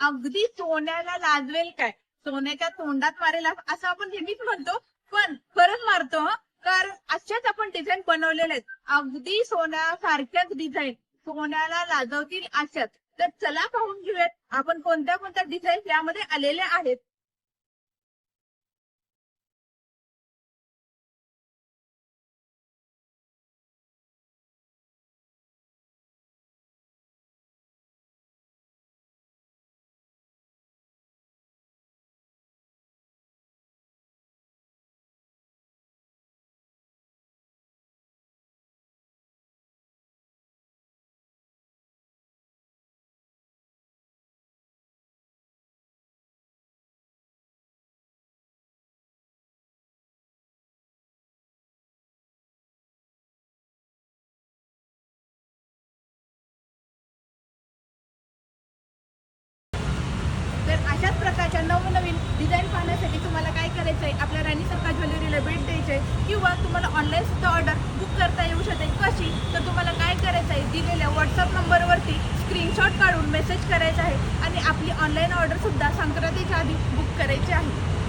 अगदी सोन्याला लाजवेल काय, सोन्याच्या तोंडात मारेल असं आपण नेहमीच म्हणतो, पण खरंच मारतो हं. कारण अशाच आपण डिझाईन बनवलेले आहेत, अगदी सोन्यासारख्याच डिझाईन, सोन्याला लाजवतील अशाच. तर चला पाहून घेऊयात आपण कोणत्या कोणत्या डिझाईन यामध्ये आलेल्या आहेत. तर अशाच प्रकारच्या नवनवीन डिझाईन पाहण्यासाठी तुम्हाला काय करायचं आहे, आपल्या राणी सरकार ज्वेलरीला भेट द्यायची आहे किंवा तुम्हाला ऑनलाईन सुद्धा ऑर्डर बुक करता येऊ शकते. कशी तर तुम्हाला काय करायचं आहे, दिलेल्या व्हॉट्सअप नंबरवरती स्क्रीनशॉट काढून मेसेज करायचा आहे आणि आपली ऑनलाईन ऑर्डर सुद्धा संक्रांतीच्या आधी बुक करायची आहे.